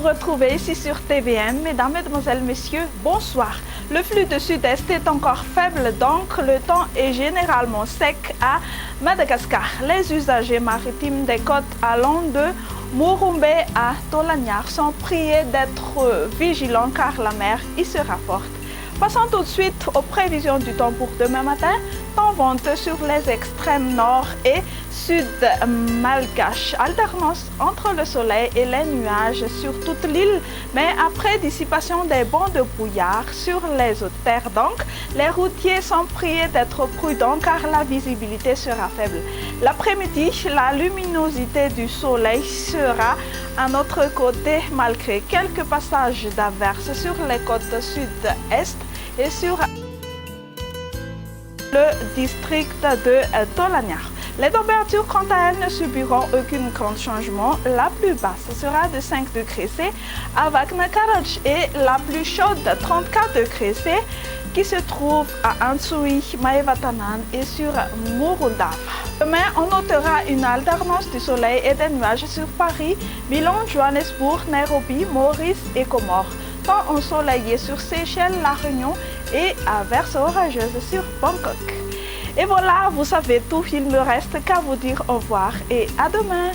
retrouver ici sur TVM. Mesdames, Mesdemoiselles, Messieurs, bonsoir. Le flux de sud-est est encore faible, donc le temps est généralement sec à Madagascar. Les usagers maritimes des côtes allant de Murumbe à Tolagnar sont priés d'être vigilants car la mer y sera forte. Passons tout de suite aux prévisions du temps pour demain matin. Temps venteux sur les extrêmes nord et sud malgache. Alternance entre le soleil et les nuages sur toute l'île, mais après dissipation des bancs de brouillard sur les hautes terres. Donc, les routiers sont priés d'être prudents car la visibilité sera faible. L'après-midi, la luminosité du soleil sera à notre côté malgré quelques passages d'averses sur les côtes sud-est et sur le district de Tolagnar. Les températures, quant à elles, ne subiront aucun grand changement. La plus basse sera de 5 degrés C à Vaknakaraj et la plus chaude, 34 degrés C, qui se trouve à Ansui, Maevatanan et sur Murundav. Demain, on notera une alternance du soleil et des nuages sur Paris, Milan, Johannesburg, Nairobi, Maurice et Comores. Temps ensoleillé sur Seychelles, La Réunion et averses orageuses sur Bangkok. Et voilà, vous savez tout, il ne me reste qu'à vous dire au revoir et à demain.